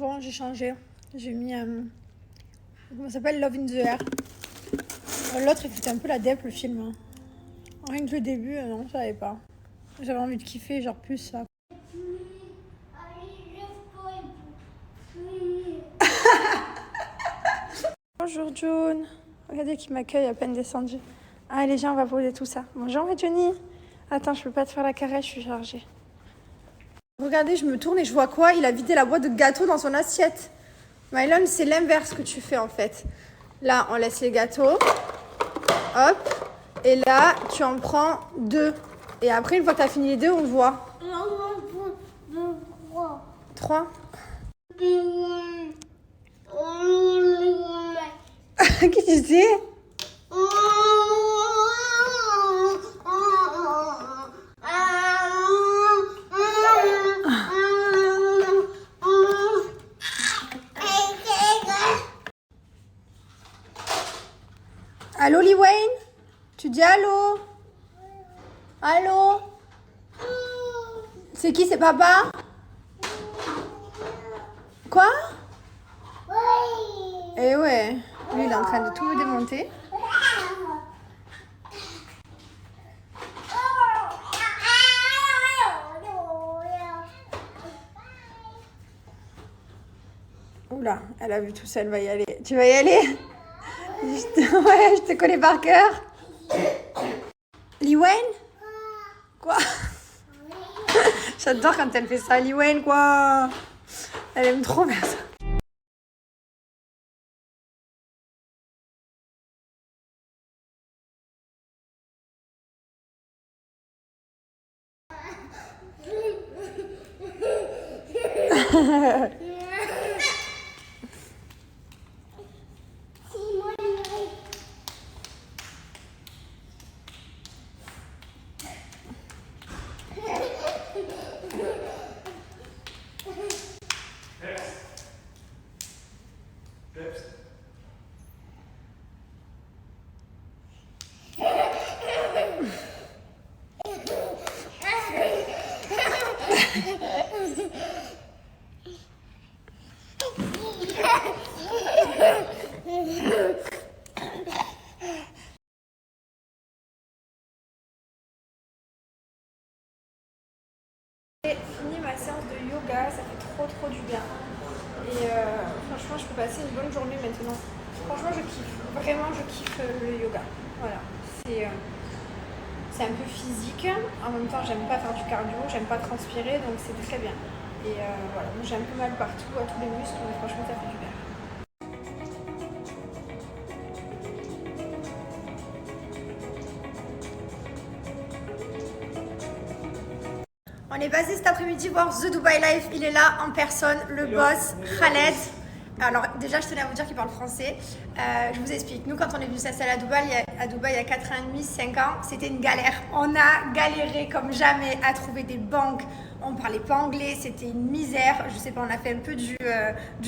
Bon, j'ai changé. J'ai mis... comment ça s'appelle? Love in the Air. L'autre, il foutait un peu la dep, le film. Hein. Rien que le début, non, je savais pas. J'avais envie de kiffer, genre plus ça. Bonjour June. Regardez qui m'accueille à peine descendu. Allez, viens, on va poser tout ça. Bonjour Johnny. Attends, je peux pas te faire la caresse, je suis chargée. Regardez, je me tourne et je vois quoi? Il a vidé la boîte de gâteaux dans son assiette. Mylon, c'est l'inverse que tu fais en fait. Là, on laisse les gâteaux. Hop. Et là, tu en prends 2. Et après, une fois que tu as fini les 2, on voit. 3. Qu'est-ce que tu dis? Allô, Lee Wayne? Tu dis allô? Allô? C'est qui? C'est papa? Quoi? Eh ouais. Lui, il est en train de tout me démonter. Oula, elle a vu tout ça, elle va y aller. Tu vas y aller? Ouais, je te connais par cœur. Lee Wayne? Quoi? J'adore quand elle fait ça. Lee Wayne, quoi? Elle aime trop faire ça. J'ai fini ma séance de yoga, ça fait trop du bien. Et franchement, je peux passer une bonne journée maintenant. Franchement, je kiffe. Vraiment, je kiffe le yoga. Voilà. C'est un peu physique. En même temps, j'aime pas faire du cardio, j'aime pas transpirer, donc c'est très bien. Et voilà, j'ai un peu mal partout, à tous les muscles, mais franchement, ça fait du bien. On est passé cet après-midi voir The Dubai Life. Il est là en personne, le boss Khaled. Alors déjà, je tenais à vous dire qu'il parle français. Je vous explique. Nous, quand on est venu s'installer à Dubaï il y a 4 ans et demi, 5 ans, c'était une galère. On a galéré comme jamais à trouver des banques. On parlait pas anglais, c'était une misère. Je sais pas, on a fait un peu du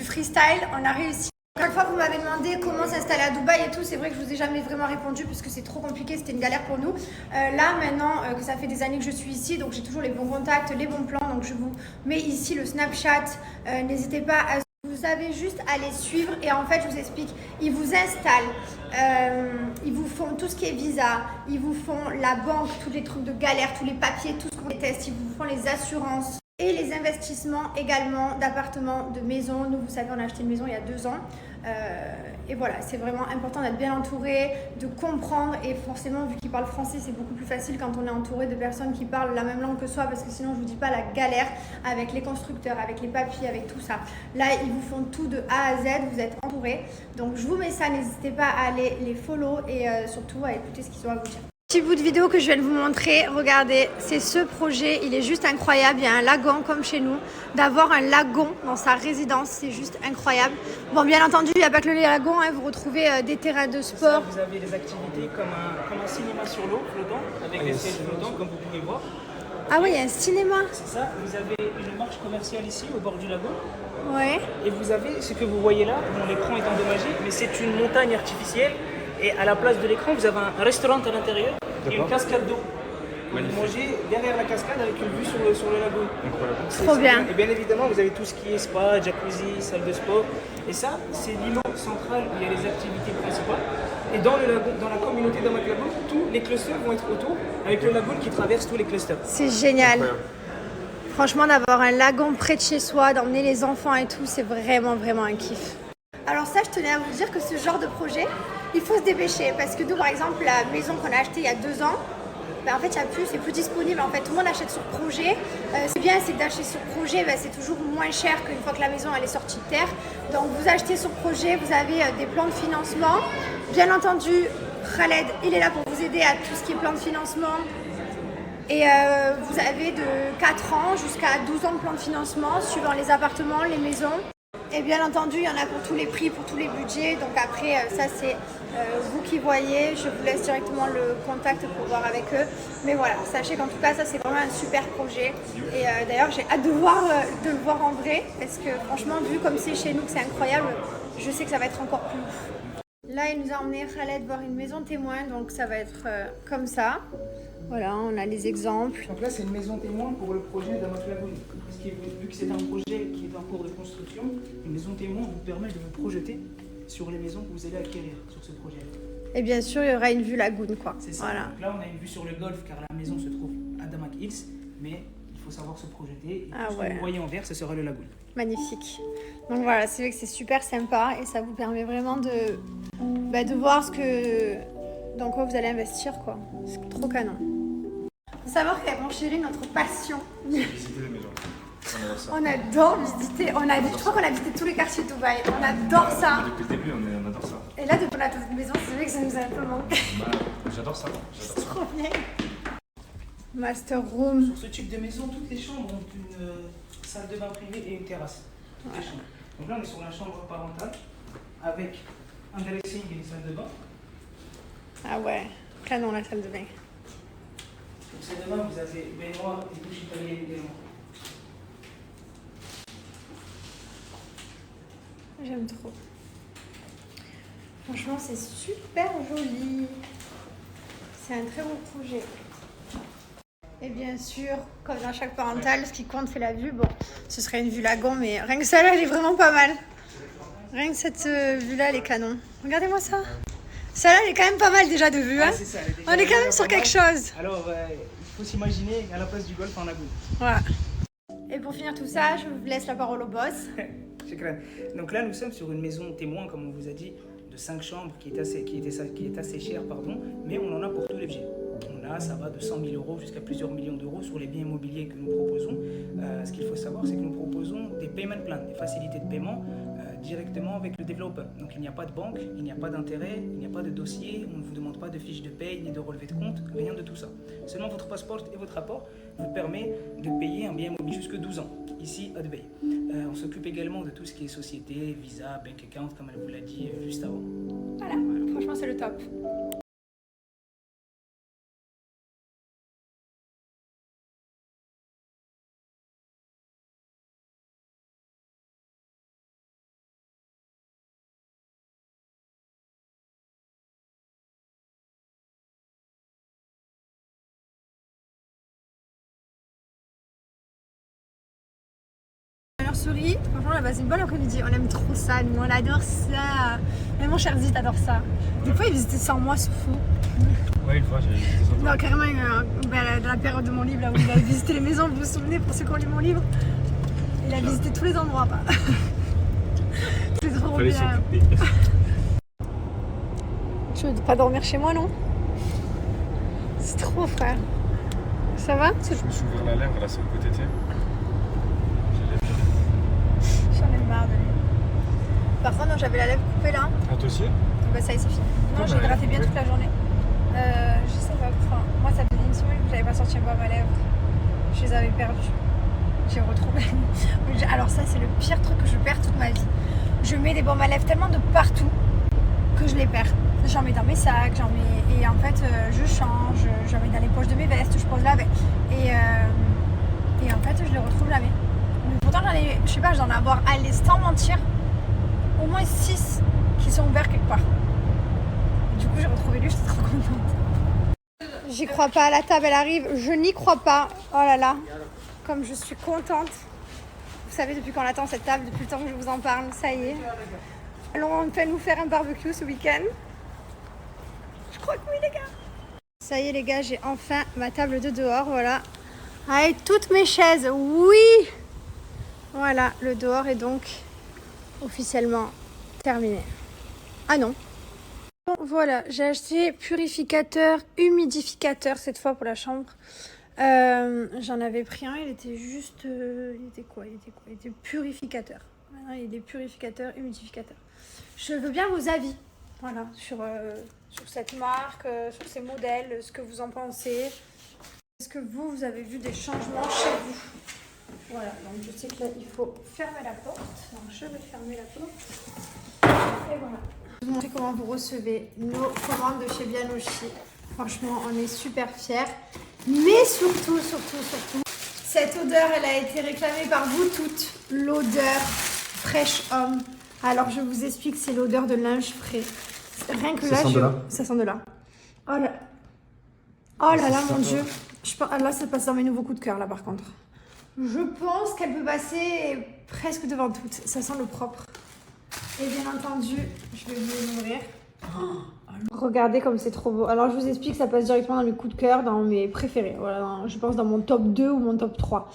freestyle. On a réussi. Chaque fois, vous m'avez demandé comment s'installer à Dubaï et tout. C'est vrai que je vous ai jamais vraiment répondu puisque c'est trop compliqué. C'était une galère pour nous. Là, maintenant que ça fait des années que je suis ici, donc j'ai toujours les bons contacts, les bons plans. Donc je vous mets ici le Snapchat. N'hésitez pas à... Vous avez juste à les suivre et en fait, je vous explique. Ils vous installent. Ils vous font tout ce qui est visa. Ils vous font la banque, tous les trucs de galère, tous les papiers, tout ce qu'on déteste. Ils vous font les assurances. Et les investissements également d'appartements, de maisons. Nous, vous savez, on a acheté une maison il y a 2 ans. Et voilà, c'est vraiment important d'être bien entouré, de comprendre. Et forcément, vu qu'ils parlent français, c'est beaucoup plus facile quand on est entouré de personnes qui parlent la même langue que soi. Parce que sinon, je vous dis pas la galère avec les constructeurs, avec les papiers, avec tout ça. Là, ils vous font tout de A à Z, vous êtes entouré. Donc, je vous mets ça, n'hésitez pas à aller les follow et surtout à écouter ce qu'ils ont à vous dire. Petit bout de vidéo que je vais vous montrer, regardez, c'est ce projet, il est juste incroyable, il y a un lagon comme chez nous, d'avoir un lagon dans sa résidence, c'est juste incroyable. Bon, bien entendu, il n'y a pas que le lagon, hein, vous retrouvez des terrains de sport. Ça, vous avez des activités comme un cinéma sur l'eau, flottant, avec des sièges flottants, comme vous pouvez voir. Ah oui, il y a un cinéma. C'est ça, vous avez une marche commerciale ici, au bord du lagon. Ouais. Et vous avez ce que vous voyez là, dont l'écran est endommagé, mais c'est une montagne artificielle. Et à la place de l'écran, vous avez un restaurant à l'intérieur et une cascade d'eau. Vous mangez derrière la cascade avec une vue sur le lagon. Trop bien. Et bien évidemment, vous avez tout ce qui est spa, jacuzzi, salle de sport. Et ça, c'est l'îlot central où il y a les activités principales. Et dans le lagon, dans la communauté d'Amak Lagoon, tous les clusters vont être autour avec le lagoon qui traverse tous les clusters. C'est génial. Franchement, d'avoir un lagon près de chez soi, d'emmener les enfants et tout, c'est vraiment, vraiment un kiff. Alors ça, je tenais à vous dire que ce genre de projet, il faut se dépêcher. Parce que nous, par exemple, la maison qu'on a achetée il y a 2 ans, en fait, c'est plus disponible. En fait, tout le monde achète sur projet. C'est bien, c'est que d'acheter sur projet, c'est toujours moins cher qu'une fois que la maison elle est sortie de terre. Donc, vous achetez sur projet, vous avez des plans de financement. Bien entendu, Khaled, il est là pour vous aider à tout ce qui est plan de financement. Et vous avez de 4 ans jusqu'à 12 ans de plan de financement, suivant les appartements, les maisons. Et bien entendu, il y en a pour tous les prix, pour tous les budgets. Donc après, ça c'est vous qui voyez. Je vous laisse directement le contact pour voir avec eux. Mais voilà, sachez qu'en tout cas, ça c'est vraiment un super projet. Et d'ailleurs, j'ai hâte de le voir en vrai. Parce que franchement, vu comme c'est chez nous, que c'est incroyable, je sais que ça va être encore plus ouf. Là, il nous a emmené Khaled voir une maison témoin. Donc ça va être comme ça. Voilà, on a les exemples. Donc là, c'est une maison témoin pour le projet d'Amak Lagoon. Vu que c'est un projet qui est en cours de construction, une maison témoin vous permet de vous projeter sur les maisons que vous allez acquérir sur ce projet. Et bien sûr, il y aura une vue lagoon, quoi. C'est ça. Voilà. Donc là, on a une vue sur le golfe car la maison se trouve à Damak Hills, mais il faut savoir se projeter. Et tout ce que vous voyez en vert, ce sera le lagoon. Magnifique. Donc voilà, c'est vrai que c'est super sympa et ça vous permet vraiment de voir dans quoi vous allez investir, quoi. C'est trop canon. Faut savoir qu'avec mon chéri, notre passion. Visiter les maisons. On adore ça. On adore visiter. Je crois qu'on a visité tous les quartiers de Dubaï. On adore ça. Depuis le début, on adore ça. Et là, depuis qu'on a cette maison, c'est vrai que ça nous a un peu manqué. J'adore ça. C'est trop bien. Master room. Sur ce type de maison, toutes les chambres ont une salle de bain privée et une terrasse. Toutes les chambres. Donc là, on est sur la chambre parentale avec un dressing et une salle de bain. Ah ouais, canon la salle de bain. Pour salle de bain, vous avez baignoire et douche italienne également. J'aime trop. Franchement, c'est super joli. C'est un très beau projet. Et bien sûr, comme dans chaque parentale, ce qui compte, c'est la vue. Bon, ce serait une vue lagon, mais rien que ça, là, elle est vraiment pas mal. Rien que cette vue-là, elle est canon. Regardez-moi ça. Celle-là, elle est quand même pas mal déjà de vue. Hein. C'est ça, on est quand même sur quelque chose. Alors, il faut s'imaginer à la place du golf en lagoon. Voilà. Et pour finir tout ça, je vous laisse la parole au boss. Donc là, nous sommes sur une maison témoin, comme on vous a dit, de 5 chambres qui est assez chère, mais on en a pour tous les budgets. Ça va de 100 000 euros jusqu'à plusieurs millions d'euros sur les biens immobiliers que nous proposons. Ce qu'il faut savoir, c'est que nous proposons des payment plans, des facilités de paiement directement avec le développeur. Donc il n'y a pas de banque, il n'y a pas d'intérêt, il n'y a pas de dossier, on ne vous demande pas de fiche de paye ni de relevé de compte, rien de tout ça. Seulement votre passeport et votre rapport vous permet de payer un bien immobilier jusqu'à 12 ans, ici à Dubaï. On s'occupe également de tout ce qui est société, visa, bank account, comme elle vous l'a dit juste avant. Voilà, franchement c'est le top. Souris, franchement là-bas c'est une bonne après-midi, on aime trop ça, nous on adore ça. Même mon cher Zit adore ça. Des fois il visitait sans moi, c'est fou. Ouais, une fois j'ai visité sans toi. Non, carrément dans la période de mon livre là où il a visité les maisons, vous vous souvenez pour ceux qui ont lu mon livre. Il a visité tous les endroits. C'est trop bien. Tu veux pas dormir chez moi non? C'est trop frère. Ça va? Je me suis ouvert la lèvre là sur le côté, tu sais. J'en ai marre de lui. Par contre, j'avais la lèvre coupée là. Ah, toi aussi? Bah, ça y est, c'est fini. Non, j'ai gratté bien toute la journée. Je sais pas, enfin, moi ça faisait une semaine que j'avais pas sorti un baume à lèvres. Je les avais perdus. J'ai retrouvé. Alors, ça, c'est le pire truc que je perds toute ma vie. Je mets des baumes à lèvres tellement de partout que je les perds. J'en mets dans mes sacs, et en fait, je change, j'en mets dans les poches de mes vestes, je pose là. Et en fait, je les retrouve jamais. Mais pourtant, je sais pas, j'en ai avoir, allez, sans mentir, au moins 6 qui sont ouverts quelque part. Et du coup, j'ai retrouvé lui, j'étais trop contente. J'y crois pas, la table elle arrive, je n'y crois pas. Oh là là, comme je suis contente. Vous savez depuis quand on attend cette table, depuis le temps que je vous en parle, ça y est. Allons enfin nous faire un barbecue ce week-end. Je crois que oui les gars. Ça y est les gars, j'ai enfin ma table de dehors, voilà. Avec toutes mes chaises, oui. Voilà, le dehors est donc officiellement terminé. Ah non. Bon, voilà, j'ai acheté purificateur, humidificateur cette fois pour la chambre. J'en avais pris un, il était juste... il était purificateur. Maintenant, il est purificateur, humidificateur. Je veux bien vos avis, voilà, sur cette marque, sur ces modèles, ce que vous en pensez. Est-ce que vous avez vu des changements chez vous? Voilà, donc je sais que là, il faut fermer la porte. Donc je vais fermer la porte. Et voilà. Je vais vous montrer comment vous recevez nos commandes de chez Bianoshi. Franchement, on est super fiers. Mais surtout, cette odeur, elle a été réclamée par vous toutes. L'odeur Fresh Home. Alors, je vous explique, c'est l'odeur de linge frais. Rien que là, ça sent de là. Oh là, oh là, là mon Dieu. Là, ça passe dans mes nouveaux coups de cœur, là, par contre. Je pense qu'elle peut passer presque devant toutes. Ça sent le propre. Et bien entendu, je vais vous ouvrir. Regardez comme c'est trop beau. Alors je vous explique, ça passe directement dans mes coups de cœur, dans mes préférés. Voilà, je pense dans mon top 2 ou mon top 3.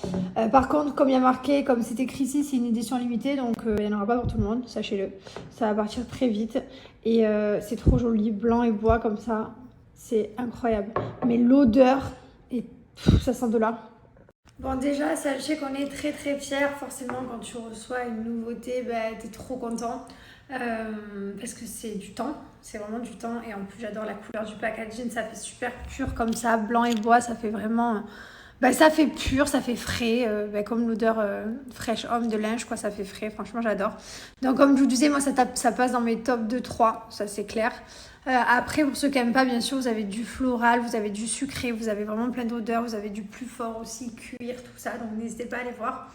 Par contre, comme il y a marqué, comme c'est écrit ici, c'est une édition limitée, donc il n'y en aura pas pour tout le monde, sachez-le. Ça va partir très vite. Et c'est trop joli, blanc et bois comme ça. C'est incroyable. Mais l'odeur, ça sent de là. Bon déjà, sachez qu'on est très très fiers. Forcément, quand tu reçois une nouveauté, t'es trop content. Parce que c'est du temps, c'est vraiment du temps. Et en plus, j'adore la couleur du packaging. Ça fait super pur comme ça, blanc et bois. Ça fait vraiment... ça fait pur, ça fait frais. Comme l'odeur Fresh Home de linge, quoi. Ça fait frais, franchement, j'adore. Donc comme je vous disais, moi, ça passe dans mes top 2-3. Ça, c'est clair. Après, pour ceux qui n'aiment pas, bien sûr, vous avez du floral, vous avez du sucré, vous avez vraiment plein d'odeurs, vous avez du plus fort aussi, cuir, tout ça, donc n'hésitez pas à aller voir.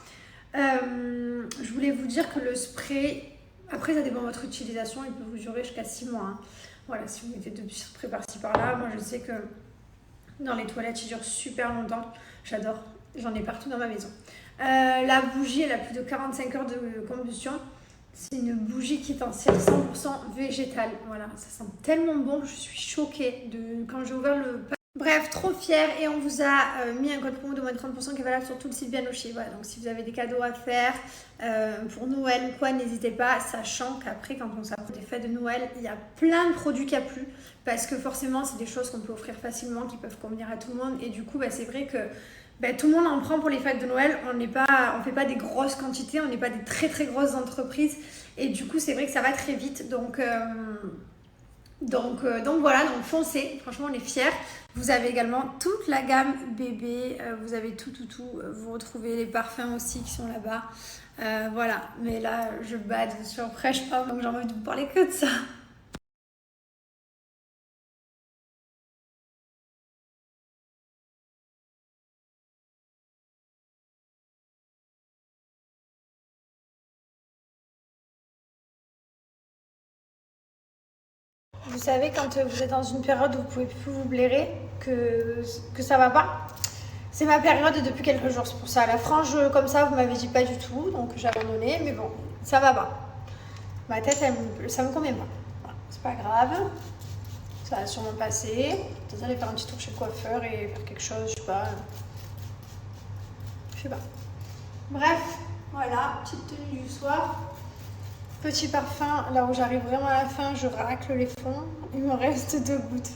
Je voulais vous dire que le spray, après ça dépend de votre utilisation, il peut vous durer jusqu'à 6 mois. Hein. Voilà, si vous mettez 2 petits sprays par-ci par-là, moi je sais que dans les toilettes, il dure super longtemps, j'adore, j'en ai partout dans ma maison. La bougie, elle a plus de 45 heures de combustion. C'est une bougie qui est en cire 100% végétale. Voilà, ça sent tellement bon. Je suis choquée quand j'ai ouvert le... Bref, trop fière. Et on vous a mis un code promo de moins de 30% qui est valable sur tout le site Bianoshi. Voilà, donc si vous avez des cadeaux à faire pour Noël ou quoi, n'hésitez pas. Sachant qu'après, quand on s'approche des fêtes de Noël, il y a plein de produits qui a plu. Parce que forcément, c'est des choses qu'on peut offrir facilement, qui peuvent convenir à tout le monde. Et du coup, c'est vrai que... tout le monde en prend pour les fêtes de Noël, on fait pas des grosses quantités, on n'est pas des très très grosses entreprises et du coup c'est vrai que ça va très vite donc voilà, donc foncez, franchement on est fiers. Vous avez également toute la gamme bébé, vous avez tout, vous retrouvez les parfums aussi qui sont là-bas, voilà, mais là je bade sur Fresh Home donc j'ai envie de vous parler que de ça. Vous savez, quand vous êtes dans une période où vous pouvez plus vous blairer, que ça va pas. C'est ma période depuis quelques jours, c'est pour ça. La frange comme ça, vous m'avez dit pas du tout, donc j'ai abandonné, mais bon, ça va pas. Ma tête, ça me convient pas. Voilà, c'est pas grave, ça va sûrement passer. Peut-être aller faire un petit tour chez le coiffeur et faire quelque chose, je sais pas. Bref, voilà, petite tenue du soir. Petit parfum, là où j'arrive vraiment à la fin, je racle les fonds. Il me reste 2 gouttes.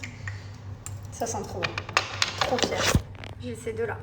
Ça sent trop bon. Trop fière. J'ai ces 2 là.